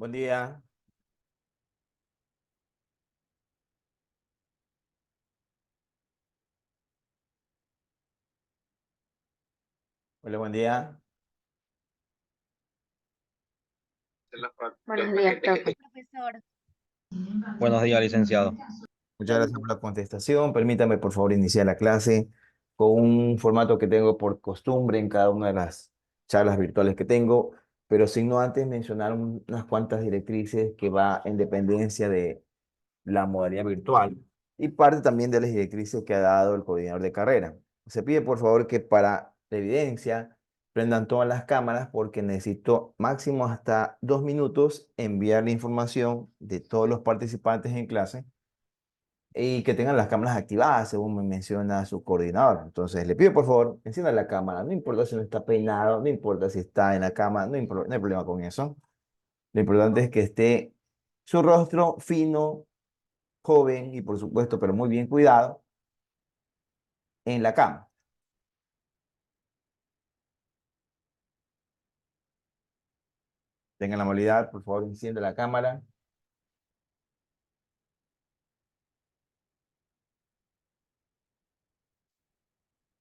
Buen día. Hola, buen día. Buenos días, profe. Buenos días, licenciado. Muchas gracias por la contestación. Permítame, por favor, iniciar la clase con un formato que tengo por costumbre en cada una de las charlas virtuales que tengo, pero sin no antes mencionar unas cuantas directrices que va en dependencia de la modalidad virtual y parte también de las directrices que ha dado el coordinador de carrera. Se pide, por favor, que para la evidencia prendan todas las cámaras porque necesito máximo hasta 2 minutos enviar la información de todos los participantes en clase y que tengan las cámaras activadas, según me menciona su coordinador. Entonces, le pido, por favor, encienda la cámara. No importa si no está peinado, no importa si está en la cama, no hay problema con eso. Lo importante es que esté su rostro fino, joven y por supuesto, pero muy bien cuidado, en la cama. Tengan la amabilidad, por favor, enciende la cámara.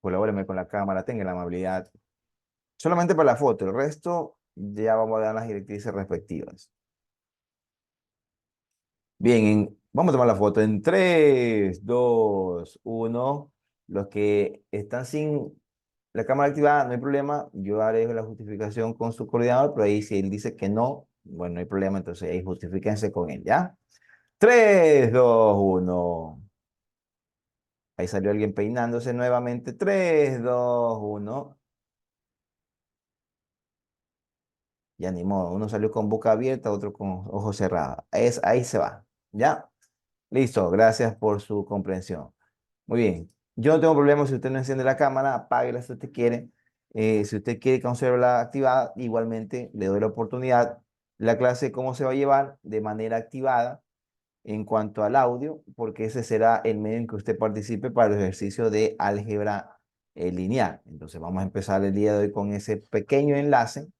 Colabóreme con la cámara, tengan la amabilidad. Solamente para la foto, el resto ya vamos a dar las directrices respectivas. Bien, vamos a tomar la foto en 3, 2, 1. Los que están sin la cámara activada, no hay problema. Yo haré la justificación con su coordinador, pero ahí si él dice que no, bueno, no hay problema, entonces ahí justifíquense con él, ¿ya? 3, 2, 1. Ahí salió alguien peinándose nuevamente. 3, 2, 1. Ya ni modo. Uno salió con boca abierta, otro con ojos cerrados. Ahí se va. ¿Ya? Listo. Gracias por su comprensión. Muy bien. Yo no tengo problema si usted no enciende la cámara. Apáguela si usted quiere. Si usted quiere conservarla activada, igualmente le doy la oportunidad. La clase, ¿cómo se va a llevar? De manera activada en cuanto al audio, porque ese será el medio en que usted participe para el ejercicio de álgebra lineal. Entonces vamos a empezar el día de hoy con ese pequeño enlace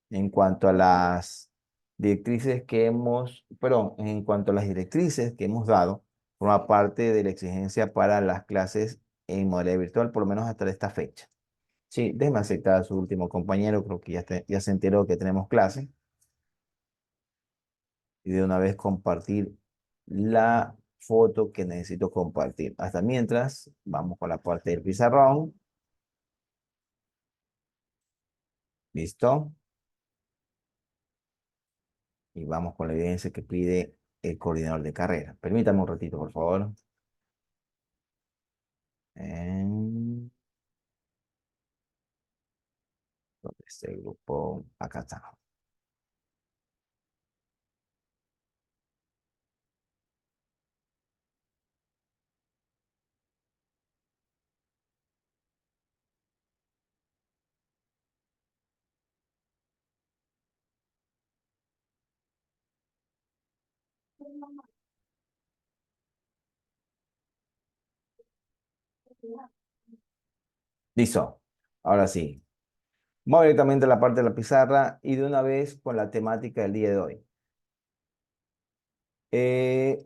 en cuanto a las directrices que en cuanto a las directrices que hemos dado, forma parte de la exigencia para las clases en modalidad virtual, por lo menos hasta esta fecha. Sí, déjeme aceptar a su último compañero, creo que ya se enteró que tenemos clase. Y de una vez compartir la foto que necesito compartir. Hasta mientras, vamos con la parte del pizarrón. ¿Listo? Y vamos con la evidencia que pide el coordinador de carrera. Permítame un ratito, por favor. En... ¿Dónde está el grupo? Acá está. Listo. Ahora sí. Vamos directamente a la parte de la pizarra y de una vez con la temática del día de hoy. Eh,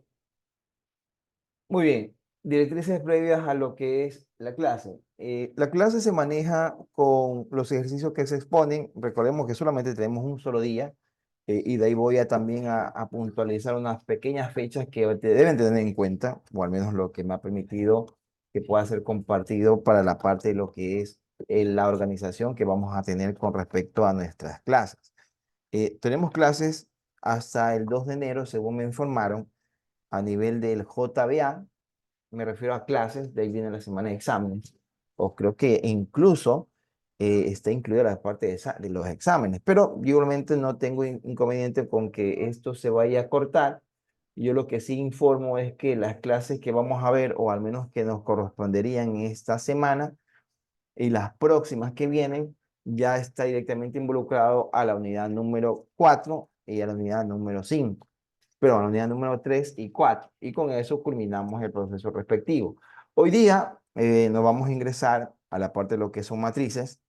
Muy bien, directrices previas a lo que es la clase. La clase se maneja con los ejercicios que se exponen. Recordemos que solamente tenemos un solo día y de ahí voy a también a puntualizar unas pequeñas fechas que deben tener en cuenta, o al menos lo que me ha permitido que pueda ser compartido para la parte de lo que es la organización que vamos a tener con respecto a nuestras clases. Tenemos clases hasta el 2 de enero, según me informaron, a nivel del JBA. Me refiero a clases, de ahí viene la semana de exámenes, o creo que incluso está incluida la parte de los exámenes, pero yo igualmente no tengo inconveniente con que esto se vaya a cortar. Yo lo que sí informo es que las clases que vamos a ver, o al menos que nos corresponderían esta semana y las próximas que vienen, ya está directamente involucrado a la unidad número 4 y a la unidad número 5, pero a la unidad número 3 y 4. Y con eso culminamos el proceso respectivo. Hoy día nos vamos a ingresar a la parte de lo que son matrices.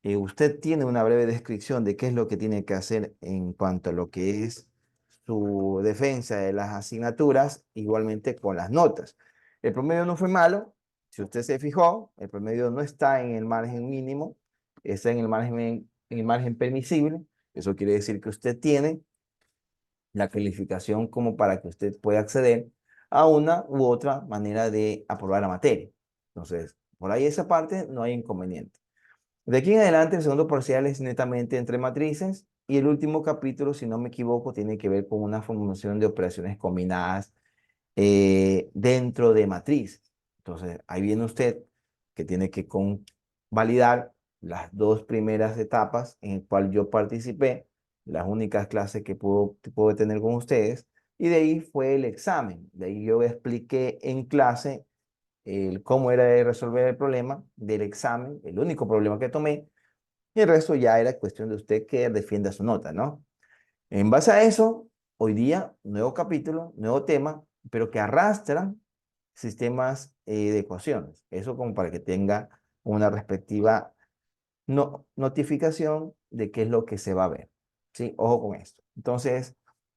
Usted tiene una breve descripción de qué es lo que tiene que hacer en cuanto a lo que es su defensa de las asignaturas, igualmente con las notas. El promedio no fue malo. Si usted se fijó, el promedio no está en el margen mínimo, está en el margen permisible. Eso quiere decir que usted tiene la calificación como para que usted pueda acceder a una u otra manera de aprobar la materia. Entonces, por ahí esa parte no hay inconveniente. De aquí en adelante, el segundo parcial es netamente entre matrices y el último capítulo, si no me equivoco, tiene que ver con una formulación de operaciones combinadas dentro de matriz. Entonces, ahí viene usted que tiene que validar las dos primeras etapas en el cual yo participé, las únicas clases que puedo tener con ustedes, y de ahí fue el examen. De ahí yo expliqué en clase cómo era de resolver el problema del examen, el único problema que tomé, y el resto ya era cuestión de usted que defienda su nota, ¿no? En base a eso, hoy día, nuevo capítulo, nuevo tema, pero que arrastra sistemas de ecuaciones. Eso como para que tenga una respectiva notificación de qué es lo que se va a ver. ¿Sí? Ojo con esto. Entonces,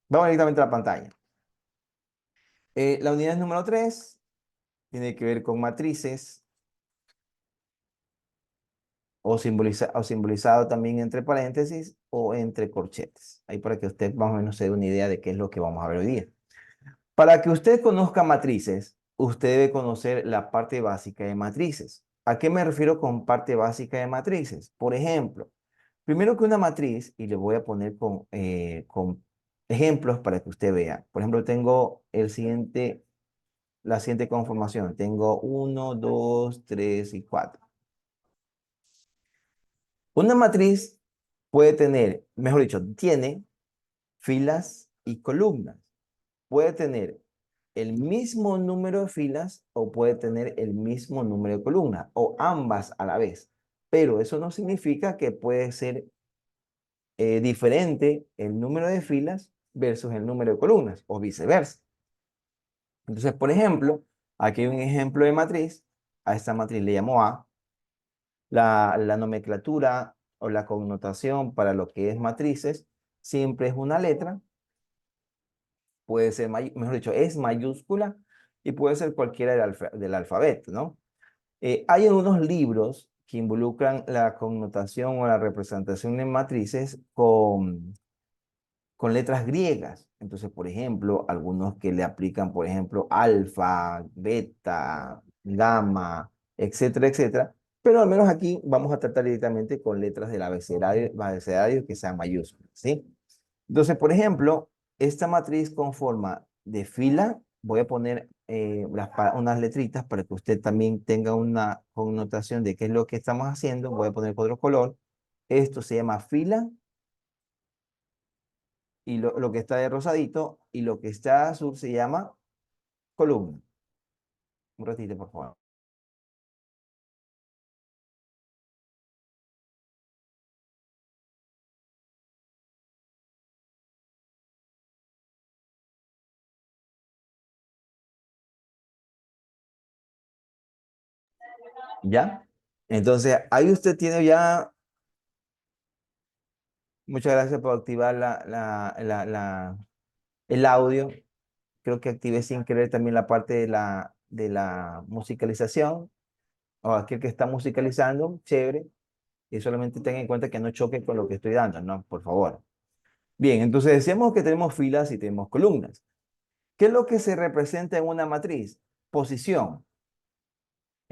vamos directamente a la pantalla. La unidad número 3 tiene que ver con matrices o simbolizado también entre paréntesis o entre corchetes. Ahí para que usted más o menos se dé una idea de qué es lo que vamos a ver hoy día. Para que usted conozca matrices, usted debe conocer la parte básica de matrices. ¿A qué me refiero con parte básica de matrices? Por ejemplo, primero que una matriz, y le voy a poner con ejemplos para que usted vea. Por ejemplo, tengo la siguiente conformación. Tengo 1, 2, 3 y 4. Una matriz puede tener, mejor dicho, tiene filas y columnas. Puede tener el mismo número de filas o puede tener el mismo número de columnas o ambas a la vez. Pero eso no significa que puede ser diferente el número de filas versus el número de columnas o viceversa. Entonces, por ejemplo, aquí hay un ejemplo de matriz. A esta matriz le llamo A. La nomenclatura o la connotación para lo que es matrices siempre es una letra. Puede ser, mejor dicho, es mayúscula y puede ser cualquiera del alfabeto, ¿no? Hay algunos libros que involucran la connotación o la representación en matrices con letras griegas. Entonces, por ejemplo, algunos que le aplican, por ejemplo, alfa, beta, gamma, etcétera, etcétera. Pero al menos aquí vamos a tratar directamente con letras del abecedario que sean mayúsculas, ¿sí? Entonces, por ejemplo, esta matriz con forma de fila, voy a poner unas letritas para que usted también tenga una connotación de qué es lo que estamos haciendo. Voy a poner otro color. Esto se llama fila y lo que está de rosadito y lo que está azul se llama columna. Un ratito, por favor. ¿Ya? Entonces, ahí usted tiene ya, muchas gracias por activar el audio. Creo que activé sin querer también la parte de la musicalización. O aquel que está musicalizando, chévere. Y solamente tenga en cuenta que no choque con lo que estoy dando, ¿no? Por favor. Bien, entonces decíamos que tenemos filas y tenemos columnas. ¿Qué es lo que se representa en una matriz? Posición.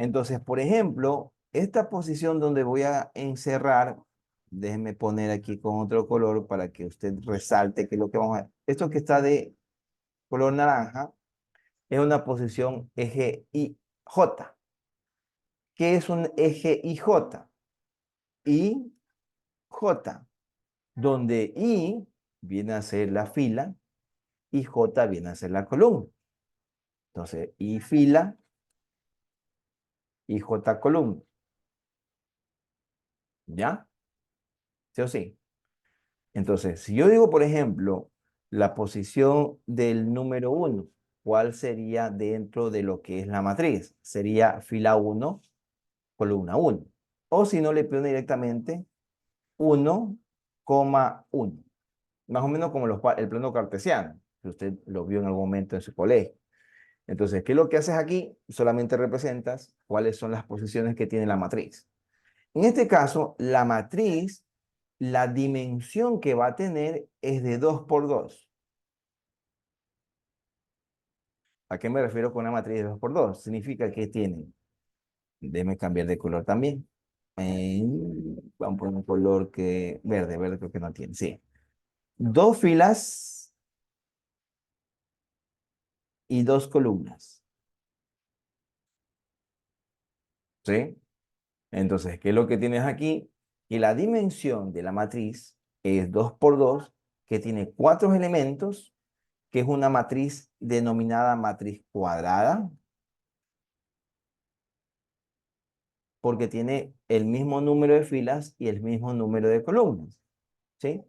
Entonces, por ejemplo, esta posición donde voy a encerrar, déjeme poner aquí con otro color para que usted resalte que es lo que vamos a ver. Esto que está de color naranja es una posición eje IJ. ¿Qué es un eje IJ? IJ, donde I viene a ser la fila y J viene a ser la columna. Entonces, I fila y J columna. ¿Ya? ¿Sí o sí? Entonces, si yo digo, por ejemplo, la posición del número 1, ¿cuál sería dentro de lo que es la matriz? Sería fila 1, columna 1. O si no, le pido directamente 1,1. más o menos como el plano cartesiano, que usted lo vio en algún momento en su colegio. Entonces, ¿qué es lo que haces aquí? Solamente representas cuáles son las posiciones que tiene la matriz. En este caso, la matriz, la dimensión que va a tener es de 2 por 2. ¿A qué me refiero con una matriz de 2 por 2? Significa que tiene, déjeme cambiar de color también. Vamos a poner un color que, verde creo que no tiene, sí. 2 filas y 2 columnas, ¿sí? Entonces, ¿qué es lo que tienes aquí? Que la dimensión de la matriz es 2 por 2, que tiene 4 elementos, que es una matriz denominada matriz cuadrada, porque tiene el mismo número de filas y el mismo número de columnas, ¿sí?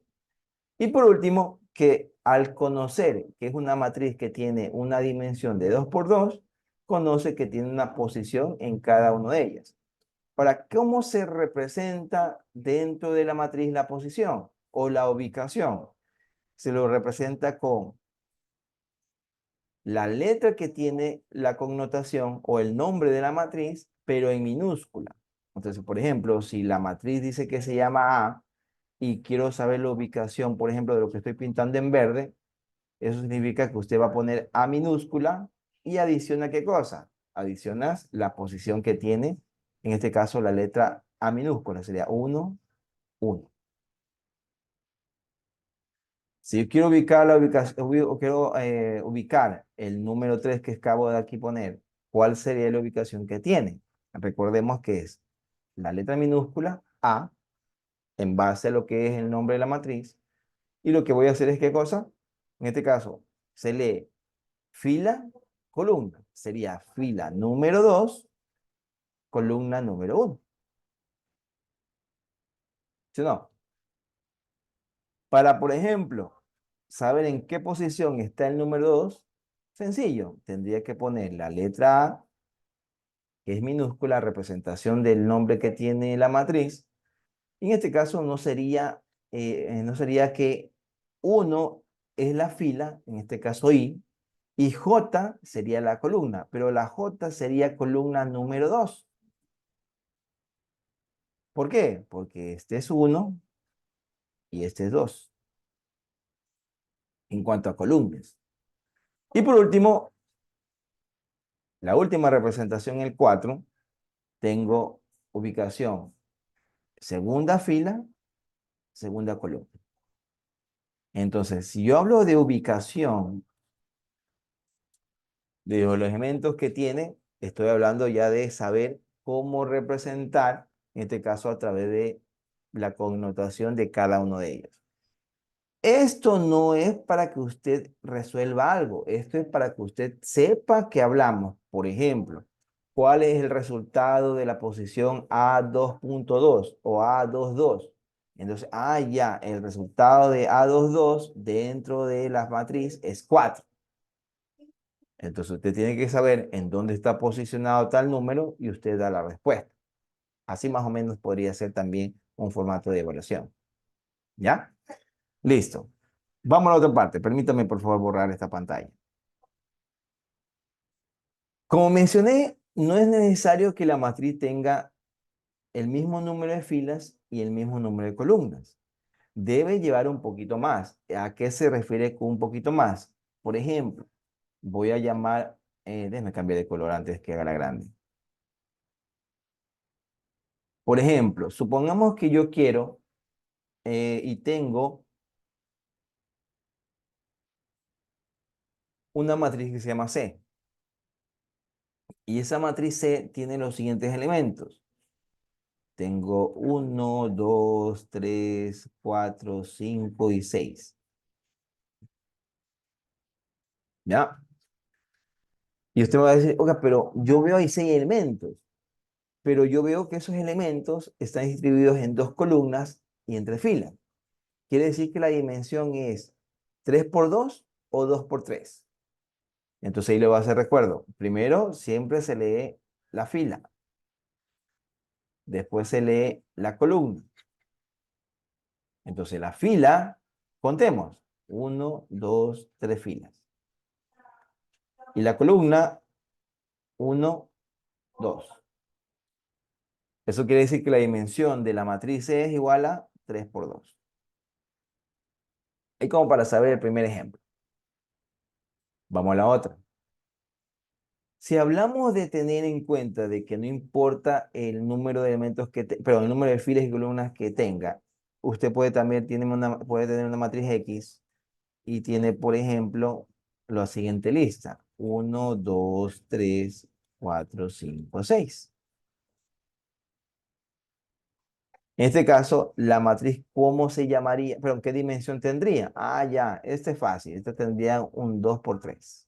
Y por último, que al conocer que es una matriz que tiene una dimensión de 2 por 2, conoce que tiene una posición en cada una de ellas. Para cómo se representa dentro de la matriz la posición o la ubicación, se lo representa con la letra que tiene la connotación o el nombre de la matriz, pero en minúscula. Entonces, por ejemplo, si la matriz dice que se llama A y quiero saber la ubicación, por ejemplo, de lo que estoy pintando en verde, eso significa que usted va a poner A minúscula y adiciona ¿qué cosa? Adicionas la posición que tiene, en este caso la letra A minúscula, sería 1, 1. Si yo quiero ubicar la ubicación, quiero ubicar el número 3 que acabo de aquí poner, ¿cuál sería la ubicación que tiene? Recordemos que es la letra minúscula A en base a lo que es el nombre de la matriz. Y lo que voy a hacer es ¿qué cosa? En este caso, se lee fila, columna. Sería fila número 2, columna número 1. ¿Sí o no? Para, por ejemplo, saber en qué posición está el número 2, sencillo. Tendría que poner la letra A, que es minúscula, representación del nombre que tiene la matriz. Y en este caso no sería que 1 es la fila, en este caso I, y J sería la columna, pero la J sería columna número 2. ¿Por qué? Porque este es 1 y este es 2 en cuanto a columnas. Y por último, la última representación, el 4, tengo ubicación segunda fila, segunda columna. Entonces, si yo hablo de ubicación de los elementos que tiene, estoy hablando ya de saber cómo representar, en este caso a través de la connotación de cada uno de ellos. Esto no es para que usted resuelva algo, esto es para que usted sepa que hablamos. Por ejemplo, ¿cuál es el resultado de la posición A2.2 o A22? Entonces, ya, el resultado de A22 dentro de la matriz es 4. Entonces, usted tiene que saber en dónde está posicionado tal número y usted da la respuesta. Así más o menos podría ser también un formato de evaluación. ¿Ya? Listo. Vamos a la otra parte. Permítame, por favor, borrar esta pantalla. Como mencioné, no es necesario que la matriz tenga el mismo número de filas y el mismo número de columnas. Debe llevar un poquito más. ¿A qué se refiere con un poquito más? Por ejemplo, voy a llamar, déjame cambiar de color antes que haga la grande. Por ejemplo, supongamos que yo quiero y tengo una matriz que se llama C. Y esa matriz C tiene los siguientes elementos. Tengo 1, 2, 3, 4, 5 y 6. ¿Ya? Y usted me va a decir, oiga, pero yo veo ahí 6 elementos. Pero yo veo que esos elementos están distribuidos en 2 columnas y en 3 filas. Quiere decir que la dimensión es 3 por 2 o 2 por 3. Entonces ahí le voy a hacer recuerdo. Primero, siempre se lee la fila. Después se lee la columna. Entonces la fila Contemos. Uno, dos, tres filas. Y la columna, uno, dos. Eso quiere decir que la dimensión de la matriz C es igual a 3 por 2. Y como para saber el primer ejemplo. Vamos a la otra. Si hablamos de tener en cuenta de que no importa el número de elementos perdón, el número de filas y columnas que tenga, usted puede también puede tener una matriz X y tiene, por ejemplo, la siguiente lista. 1, 2, 3, 4, 5, 6. En este caso, la matriz, ¿cómo se llamaría? Perdón, ¿qué dimensión tendría? Ah, ya, este es fácil. Este tendría un 2 por 3.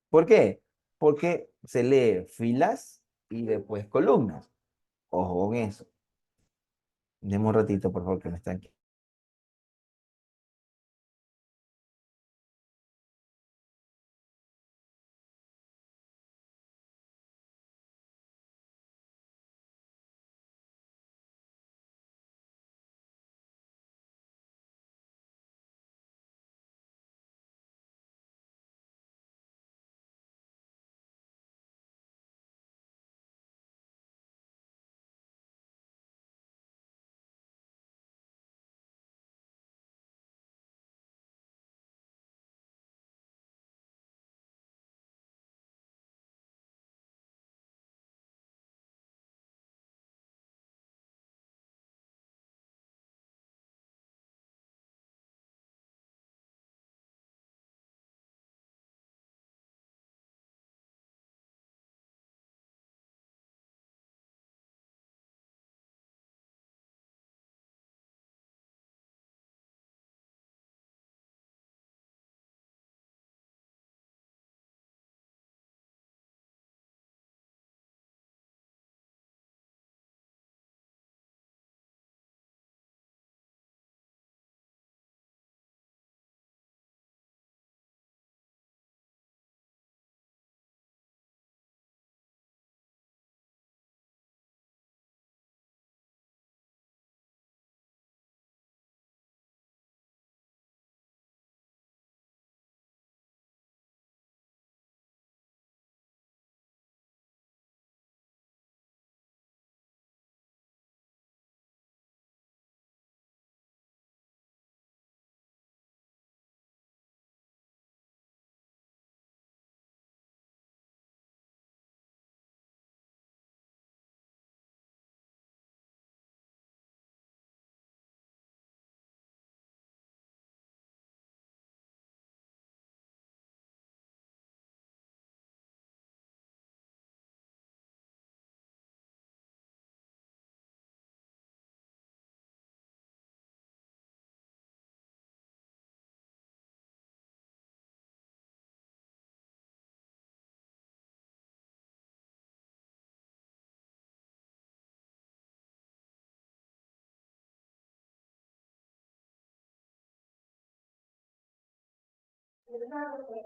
¿Por qué? Porque se lee filas y después columnas. Ojo con eso. Deme un ratito, por favor, que me están aquí.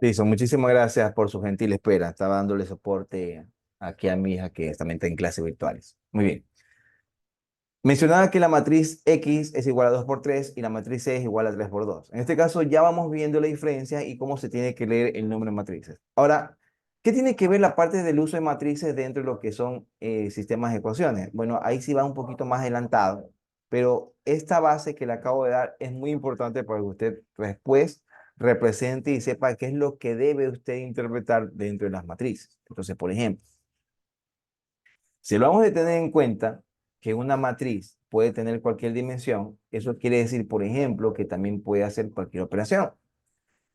Listo, muchísimas gracias por su gentil espera. Estaba dándole soporte aquí a mi hija que también está en clases virtuales. Muy bien. Mencionaba que la matriz X es igual a 2 por 3 y la matriz C es igual a 3 por 2. En este caso ya vamos viendo la diferencia y cómo se tiene que leer el número de matrices. Ahora, ¿qué tiene que ver la parte del uso de matrices dentro de lo que son sistemas de ecuaciones? Bueno, ahí sí va un poquito más adelantado, pero esta base que le acabo de dar es muy importante para que usted después represente y sepa qué es lo que debe usted interpretar dentro de las matrices. Entonces, por ejemplo, si lo vamos a tener en cuenta que una matriz puede tener cualquier dimensión, eso quiere decir, por ejemplo, que también puede hacer cualquier operación.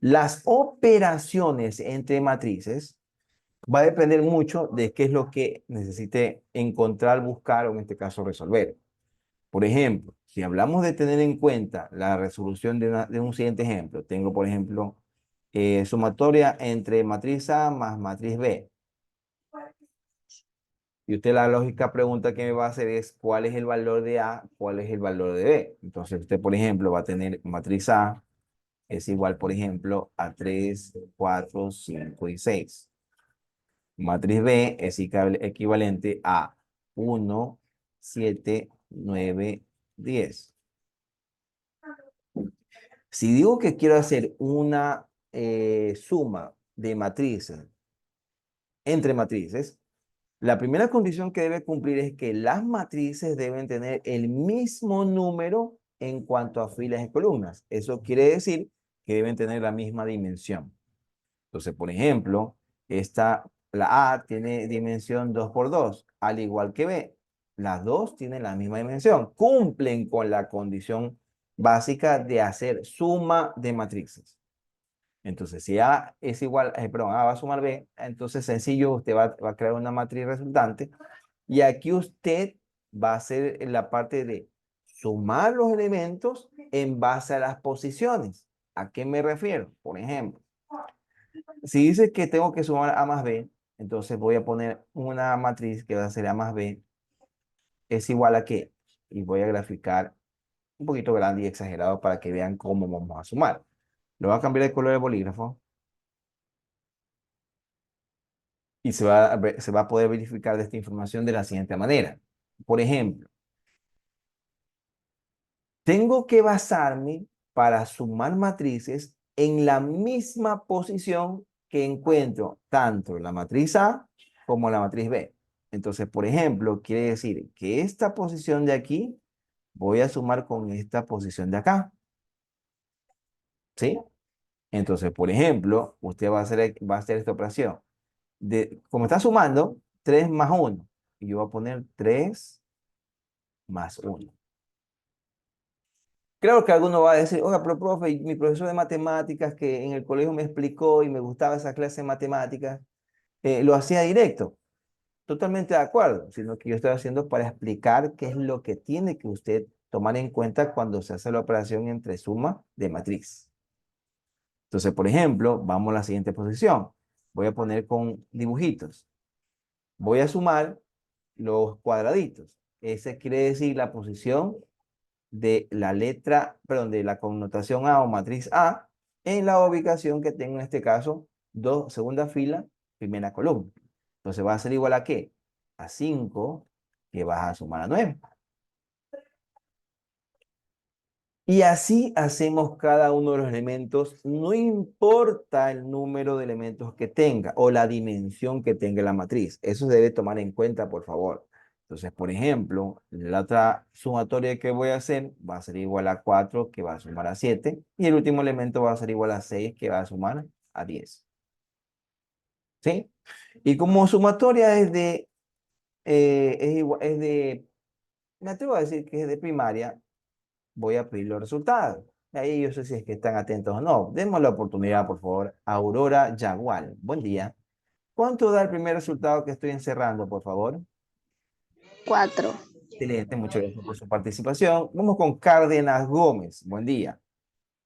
Las operaciones entre matrices va a depender mucho de qué es lo que necesite encontrar, buscar o en este caso resolver. Por ejemplo, si hablamos de tener en cuenta la resolución de un siguiente ejemplo, tengo por ejemplo sumatoria entre matriz A más matriz B. Y usted la lógica pregunta que me va a hacer es cuál es el valor de A, cuál es el valor de B. Entonces usted, por ejemplo, va a tener matriz A es igual, por ejemplo, a 3, 4, 5 y 6. Matriz B es equivalente a 1, 7, 9, 10. Si digo que quiero hacer una suma de matrices entre matrices, la primera condición que debe cumplir es que las matrices deben tener el mismo número en cuanto a filas y columnas. Eso quiere decir que deben tener la misma dimensión. Entonces, por ejemplo, la A tiene dimensión 2 por 2, al igual que B. Las dos tienen la misma dimensión. Cumplen con la condición básica de hacer suma de matrices. Entonces, si A es igual, perdón, A va a sumar B, entonces sencillo, usted va a crear una matriz resultante. Y aquí usted va a hacer la parte de sumar los elementos en base a las posiciones. ¿A qué me refiero? Por ejemplo, si dice que tengo que sumar A más B, entonces voy a poner una matriz que va a ser A más B es igual a qué. Y voy a graficar un poquito grande y exagerado para que vean cómo vamos a sumar. Lo voy a cambiar de color de bolígrafo y se va a poder verificar de esta información de la siguiente manera. Por ejemplo, tengo que basarme para sumar matrices en la misma posición que encuentro tanto la matriz A como la matriz B. Entonces, por ejemplo, quiere decir que esta posición de aquí voy a sumar con esta posición de acá. ¿Sí? Entonces, por ejemplo, usted va a hacer esta operación. Como está sumando, 3 más 1. Y yo voy a poner 3 más 1. Creo que alguno va a decir, oiga, pero profe, mi profesor de matemáticas que en el colegio me explicó y me gustaba esa clase de matemáticas, lo hacía directo. Totalmente de acuerdo, sino que yo estoy haciendo para explicar qué es lo que tiene que usted tomar en cuenta cuando se hace la operación entre suma de matriz. Entonces, por ejemplo, vamos a la siguiente posición. Voy a poner con dibujitos. Voy a sumar los cuadraditos. Ese quiere decir la posición de la letra, perdón, de la connotación A o matriz A en la ubicación que tengo en este caso, segunda fila, primera columna. Entonces va a ser igual a ¿qué? A 5 que vas a sumar a 9. Y así hacemos cada uno de los elementos, no importa el número de elementos que tenga o la dimensión que tenga la matriz. Eso se debe tomar en cuenta, por favor. Entonces, por ejemplo, la otra sumatoria que voy a hacer va a ser igual a 4, que va a sumar a 7. Y el último elemento va a ser igual a 6, que va a sumar a 10. ¿Sí? Y como sumatoria es de, me atrevo a decir que es de primaria, voy a pedir los resultados. Ahí yo sé si es que están atentos o no. Demos la oportunidad, por favor. Aurora Yagual. Buen día. ¿Cuánto da el primer resultado que estoy encerrando, por favor? 4. Excelente, muchas gracias por su participación. Vamos con Cárdenas Gómez. Buen día.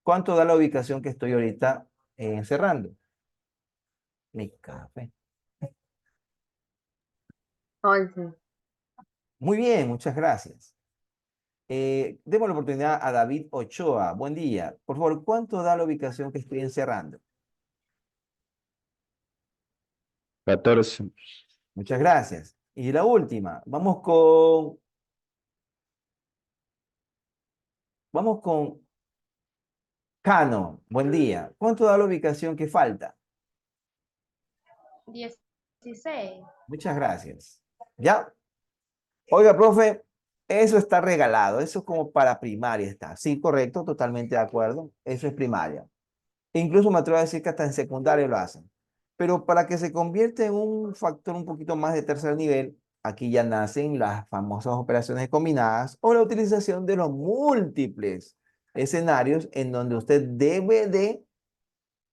¿Cuánto da la ubicación que estoy ahorita encerrando? Mi café. 11. Muy bien, muchas gracias. Demos la oportunidad a David Ochoa. Buen día. Por favor, ¿cuánto da la ubicación que estoy encerrando? 14. Muchas gracias. Y la última, vamos con Cano. Buen día. ¿Cuánto da la ubicación que falta? 16. Muchas gracias. ¿Ya? Oiga, profe, eso está regalado. Eso es como para primaria está. Sí, correcto, totalmente de acuerdo. Eso es primaria. Incluso me atrevo a decir que hasta en secundaria lo hacen. Pero para que se convierta en un factor un poquito más de tercer nivel, aquí ya nacen las famosas operaciones combinadas o la utilización de los múltiples escenarios en donde usted debe de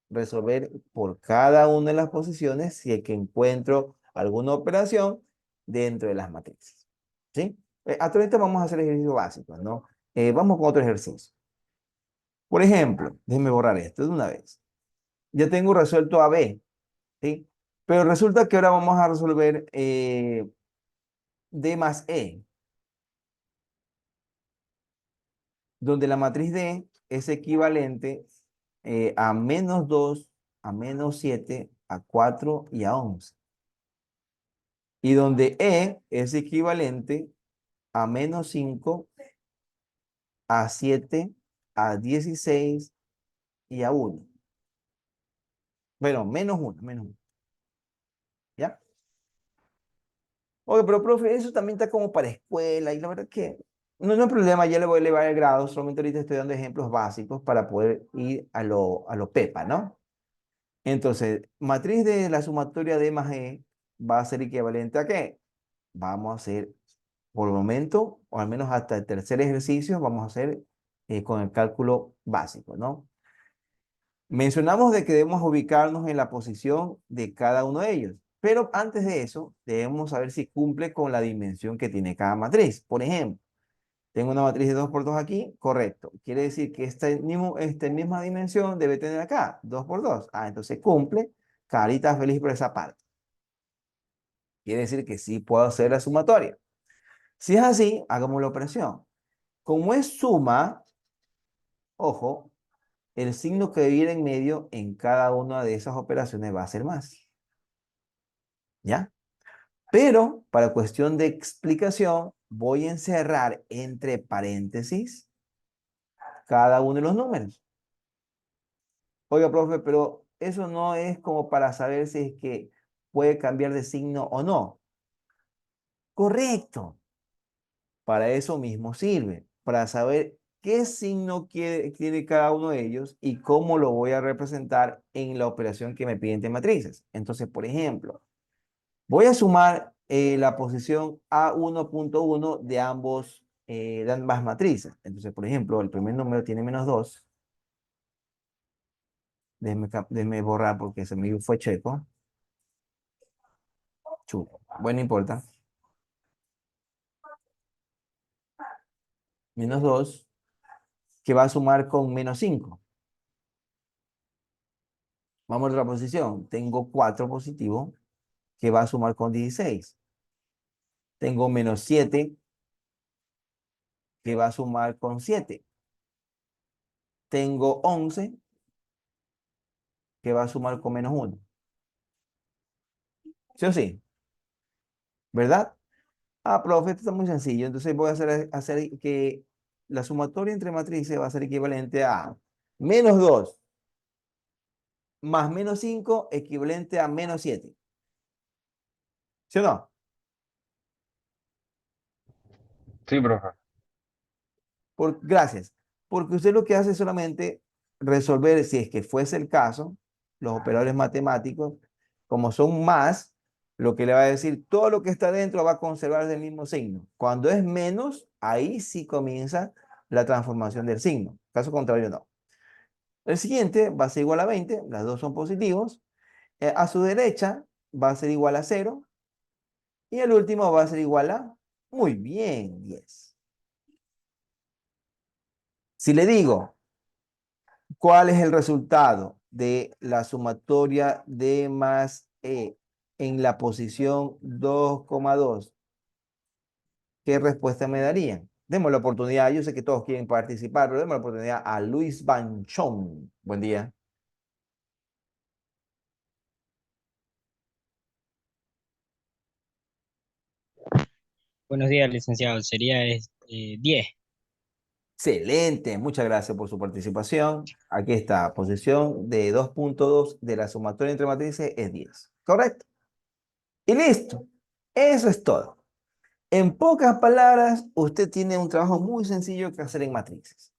resolver por cada una de las posiciones si es que encuentro alguna operación dentro de las matrices. ¿Sí? Hasta ahorita vamos a hacer ejercicios básicos, ¿no? Vamos con otro ejercicio. Por ejemplo, déjenme borrar esto de una vez. Ya tengo resuelto a B, ¿sí? Pero resulta que ahora vamos a resolver D más E, donde la matriz D es equivalente a -2, a -7, a 4 y a 11. Y donde E es equivalente a -5, a 7, a 16 y a 1. Bueno, menos 1, menos 1. ¿Ya? Oye, pero profe, eso también está como para escuela y la verdad que no hay problema, ya le voy a elevar el grado, solamente ahorita estoy dando ejemplos básicos para poder ir a lo PEPA, ¿no? Entonces, matriz de la sumatoria de más E va a ser equivalente a ¿qué? Vamos a hacer, por el momento, o al menos hasta el tercer ejercicio, vamos a hacer con el cálculo básico, ¿no? Mencionamos de que debemos ubicarnos en la posición de cada uno de ellos, pero antes de eso, debemos saber si cumple con la dimensión que tiene cada matriz. Por ejemplo, tengo una matriz de 2 por 2 aquí, correcto. Quiere decir que esta misma dimensión debe tener acá, 2 por 2. Ah, entonces cumple, carita feliz por esa parte. Quiere decir que sí puedo hacer la sumatoria. Si es así, hagamos la operación. Como es suma, ojo, el signo que viene en medio en cada una de esas operaciones va a ser más. ¿Ya? Pero para cuestión de explicación, voy a encerrar entre paréntesis cada uno de los números. Oiga, profe, pero eso no es como para saber si es que puede cambiar de signo o no. Correcto. Para eso mismo sirve, para saber qué signo quiere cada uno de ellos y cómo lo voy a representar en la operación que me piden de matrices. Entonces, por ejemplo, voy a sumar la posición A1.1 de ambas matrices. Entonces, por ejemplo, el primer número tiene menos 2. Déjeme borrar porque se me fue checo. Chulo. Bueno, no importa. Menos 2 que va a sumar con menos 5. Vamos a otra posición. Tengo 4 positivo que va a sumar con 16. Tengo menos 7 que va a sumar con 7. Tengo 11 que va a sumar con menos 1. ¿Sí o sí? ¿Verdad? Ah, profe, esto está muy sencillo. Entonces voy a hacer que la sumatoria entre matrices va a ser equivalente a menos 2 más menos 5 equivalente a menos 7. ¿Sí o no? Sí, profe. Gracias. Porque usted lo que hace es solamente resolver, si es que fuese el caso, los operadores matemáticos, como son más, lo que le va a decir, todo lo que está dentro va a conservar el mismo signo. Cuando es menos, ahí sí comienza la transformación del signo. Caso contrario, no. El siguiente va a ser igual a 20, las dos son positivos. A su derecha va a ser igual a 0. Y el último va a ser igual a, muy bien, 10. Si le digo, ¿cuál es el resultado de la sumatoria D más E en la posición 2,2? ¿Qué respuesta me darían? Demos la oportunidad, yo sé que todos quieren participar, pero demos la oportunidad a Luis Banchón. Buen día. Buenos días, licenciado. Sería 10. Excelente, muchas gracias por su participación. Aquí está, posición de 2,2 de la sumatoria entre matrices es 10. ¿Correcto? Y listo. Eso es todo. En pocas palabras, usted tiene un trabajo muy sencillo que hacer en matrices.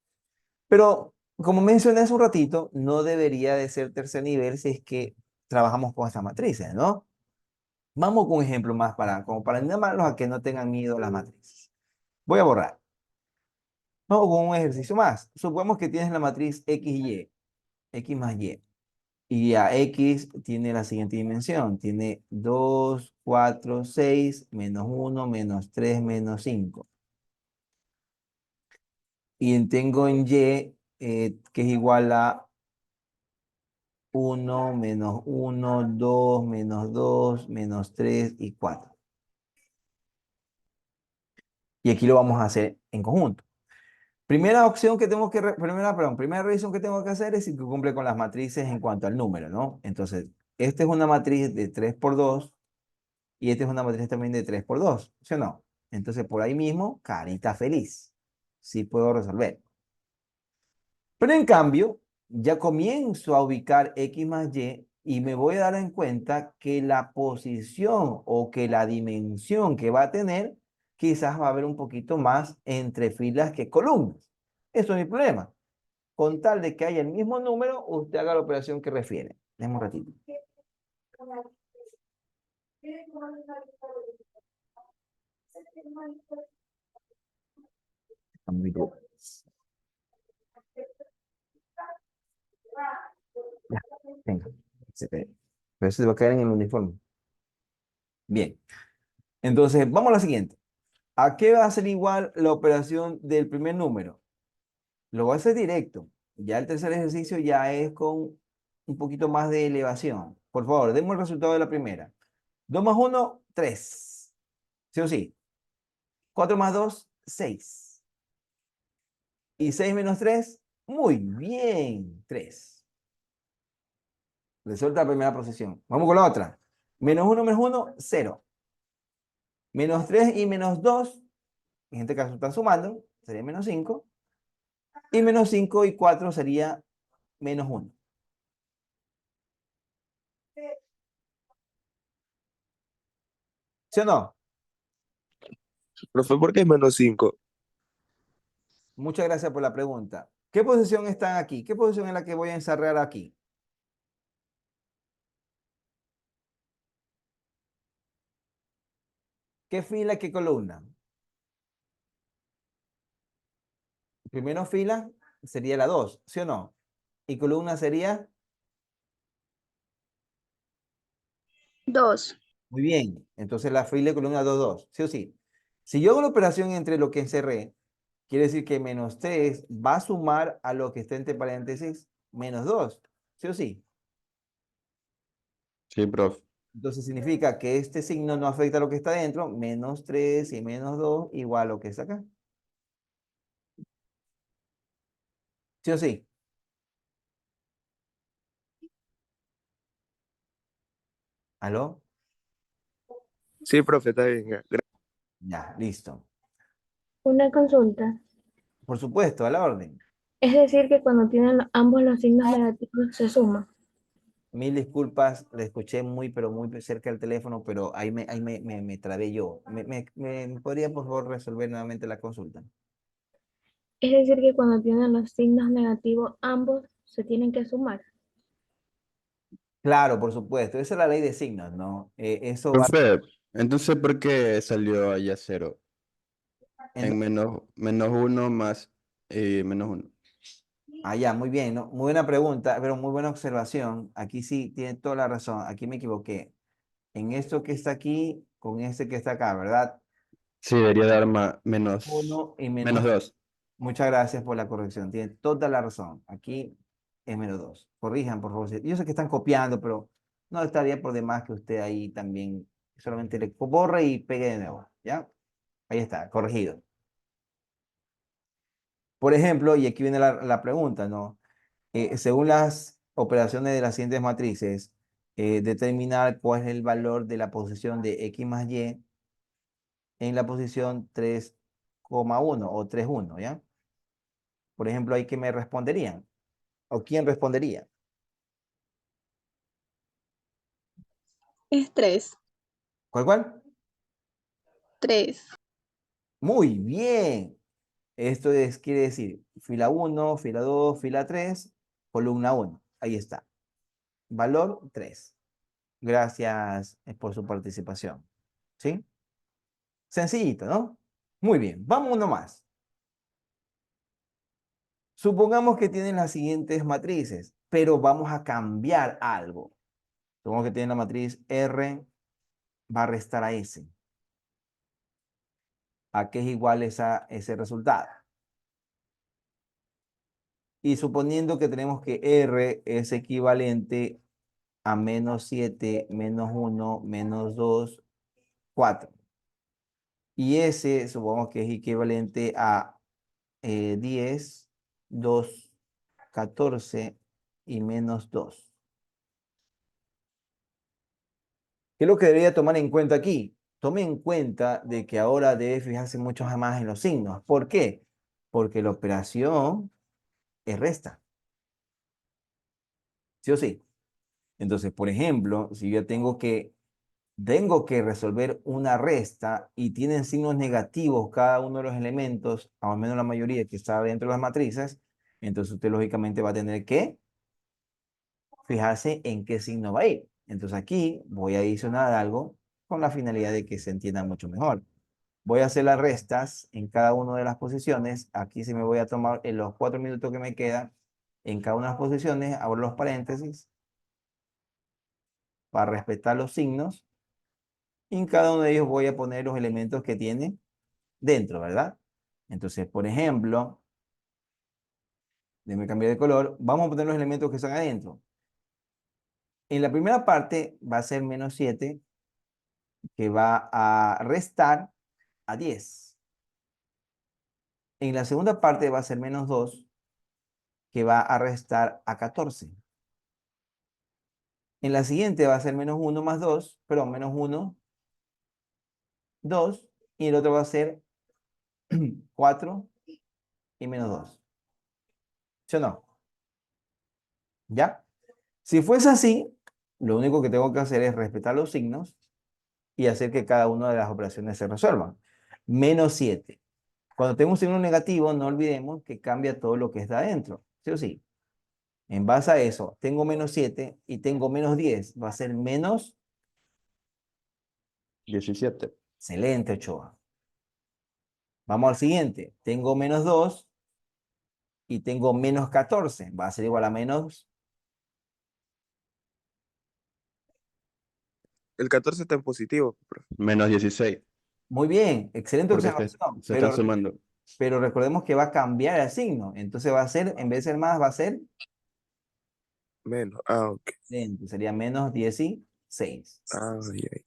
Pero, como mencioné hace un ratito, no debería de ser tercer nivel si es que trabajamos con estas matrices, ¿no? Vamos con un ejemplo más como para animarlos a que no tengan miedo a las matrices. Voy a borrar. Vamos con un ejercicio más. Supongamos que tienes la matriz X y Y, X más Y. Y a X tiene la siguiente dimensión. Tiene 2, 4, 6, menos 1, menos 3, menos 5. Y tengo en Y que es igual a 1, menos 1, 2, menos 2, menos 3 y 4. Y aquí lo vamos a hacer en conjunto. Primera opción que tengo que, primera revisión que tengo que hacer es si cumple con las matrices en cuanto al número, ¿no? Entonces, esta es una matriz de 3 por 2 y esta es una matriz también de 3 por 2, ¿sí o no? Entonces, por ahí mismo, carita feliz. Sí puedo resolver. Pero en cambio, ya comienzo a ubicar X más y me voy a dar en cuenta que la posición o que la dimensión que va a tener quizás va a haber un poquito más entre filas que columnas. Eso es mi problema. Con tal de que haya el mismo número, usted haga la operación que refiere. Déjame un ratito. Está muy duro. Ya, venga. Pero eso se va a caer en el uniforme. Bien. Entonces, vamos a la siguiente. ¿A qué va a ser igual la operación del primer número? Lo voy a hacer directo. Ya el tercer ejercicio ya es con un poquito más de elevación. Por favor, demos el resultado de la primera. 2 más 1, 3. ¿Sí o sí? 4 más 2, 6. Y 6 menos 3, muy bien, 3. Resuelta la primera posición. Vamos con la otra. Menos 1, 0. Menos 3 y menos 2, en este caso están sumando, sería menos 5. Y menos 5 y 4 sería menos 1. ¿Sí o no? Profe, ¿por qué es -5? Muchas gracias por la pregunta. ¿Qué posición están aquí? ¿Qué posición es la que voy a ensarrar aquí? ¿Qué fila, qué columna? Primero fila sería la 2, ¿sí o no? Y columna sería, 2. muy bien. Entonces la fila y columna 2, 2, ¿sí o sí? Si yo hago la operación entre lo que encerré, quiere decir que menos 3 va a sumar a lo que está entre paréntesis menos 2, ¿sí o sí? Sí, profe. Entonces significa que este signo no afecta a lo que está dentro, menos 3 y menos 2 igual a lo que está acá. ¿Sí o sí? ¿Aló? Sí, profe, está bien. Ya, listo. Una consulta. Por supuesto, a la orden. Es decir, que cuando tienen ambos los signos negativos se suma. Mil disculpas, le escuché muy, pero muy cerca del teléfono, pero me trabé yo. ¿Me podría, por favor, resolver nuevamente la consulta? Es decir, que cuando tienen los signos negativos ambos se tienen que sumar. Claro, por supuesto. Esa es la ley de signos, ¿no? Eso va Profe, entonces, ¿por qué salió allá 0? en... En -1 más -1. Ah, ya, muy bien, ¿no? Muy buena pregunta, pero muy buena observación. Aquí sí, tiene toda la razón. Aquí me equivoqué. En esto que está aquí, con este que está acá, ¿verdad? Sí, debería dar más, menos, 1 y menos menos. 2. Muchas gracias por la corrección. Tiene toda la razón. Aquí es menos 2. Corrijan, por favor. Yo sé que están copiando, pero no estaría por demás que usted ahí también solamente le borre y pegue de nuevo. ¿Ya? Ahí está, corregido. Por ejemplo, y aquí viene la pregunta, ¿no? Según las operaciones de las siguientes matrices, determinar cuál es el valor de la posición de X más Y en la posición 3,1 o 3,1, ¿ya? Por ejemplo, ahí que me responderían. ¿O quién respondería? Es 3. ¿Cuál? 3. Muy bien. Esto quiere decir fila 1, fila 2, fila 3, columna 1. Ahí está. Valor 3. Gracias por su participación. ¿Sí? Sencillito, ¿no? Muy bien. Vamos uno más. Supongamos que tienen las siguientes matrices, pero vamos a cambiar algo. Supongamos que tienen la matriz R va a restar a S. ¿A qué es igual ese resultado? Y suponiendo que tenemos que R es equivalente a -7, -1, -2, 4. Y S supongamos que es equivalente a 10, 2, 14 y -2. ¿Qué es lo que debería tomar en cuenta aquí? Tome en cuenta de que ahora debe fijarse mucho más en los signos. ¿Por qué? Porque la operación es resta. ¿Sí o sí? Entonces, por ejemplo, si yo tengo que resolver una resta y tienen signos negativos cada uno de los elementos, al menos la mayoría que está dentro de las matrices, entonces usted lógicamente va a tener que fijarse en qué signo va a ir. Entonces aquí voy a adicionar algo con la finalidad de que se entienda mucho mejor. Voy a hacer las restas en cada una de las posiciones. Aquí sí me voy a tomar en los 4 minutos que me quedan en cada una de las posiciones, abro los paréntesis para respetar los signos. Y en cada uno de ellos voy a poner los elementos que tiene dentro, ¿verdad? Entonces, por ejemplo, déjame cambiar de color. Vamos a poner los elementos que están adentro. En la primera parte va a ser -7, que va a restar a 10. En la segunda parte va a ser -2, que va a restar a 14. En la siguiente va a ser -1 más 2, perdón, -1, 2, y el otro va a ser 4 y -2. ¿Sí o no? ¿Ya? Si fuese así, lo único que tengo que hacer es respetar los signos y hacer que cada una de las operaciones se resuelvan. -7. Cuando tengo un signo negativo, no olvidemos que cambia todo lo que está adentro. ¿Sí o sí? En base a eso, tengo -7 y tengo -10. Va a ser menos. 17. Excelente, Ochoa. Vamos al siguiente. Tengo -2 y tengo -14. Va a ser igual a menos. El 14 está en positivo, profe. Menos 16, Muy bien, excelente porque observación. se están sumando. Pero recordemos que va a cambiar el signo. Entonces va a ser, en vez de ser más, va a ser, Menos. Ah, ok. sería -16. Ay, ay.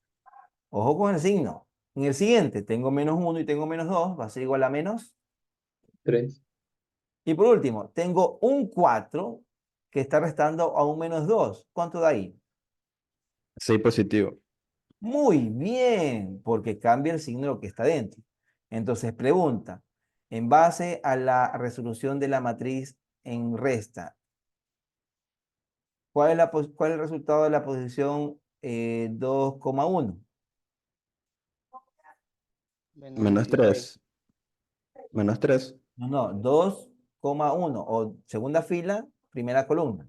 Ojo con el signo. En el siguiente, tengo -1 y tengo -2, va a ser igual a menos. 3. Y por último, tengo un 4 que está restando a un -2. ¿Cuánto da ahí? 6 positivo. Muy bien, porque cambia el signo de lo que está dentro. Entonces, pregunta, en base a la resolución de la matriz en resta, ¿cuál es el resultado de la posición 2,1? Menos 3. Menos 3. No, 2,1 o segunda fila, primera columna.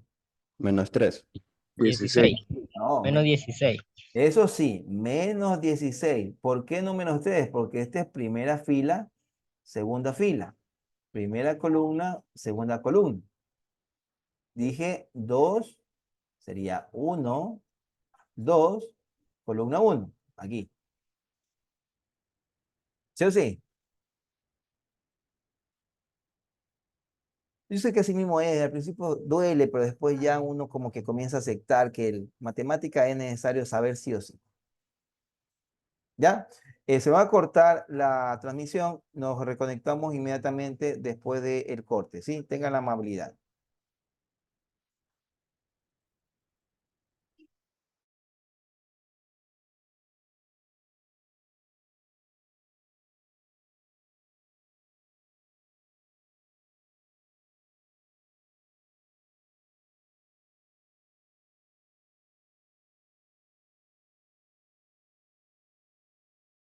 Menos 3. 16. 16. No, Menos 16. eso sí, -16. ¿Por qué no -3? Porque esta es primera fila, segunda fila. Primera columna, segunda columna. Dije 2, sería 1, 2, columna 1, aquí. ¿Sí o sí? Yo sé que así mismo es, al principio duele, pero después ya uno como que comienza a aceptar que el matemática es necesario saber sí o sí. ¿Ya? Se va a cortar la transmisión, nos reconectamos inmediatamente después del corte, ¿sí? Tengan la amabilidad.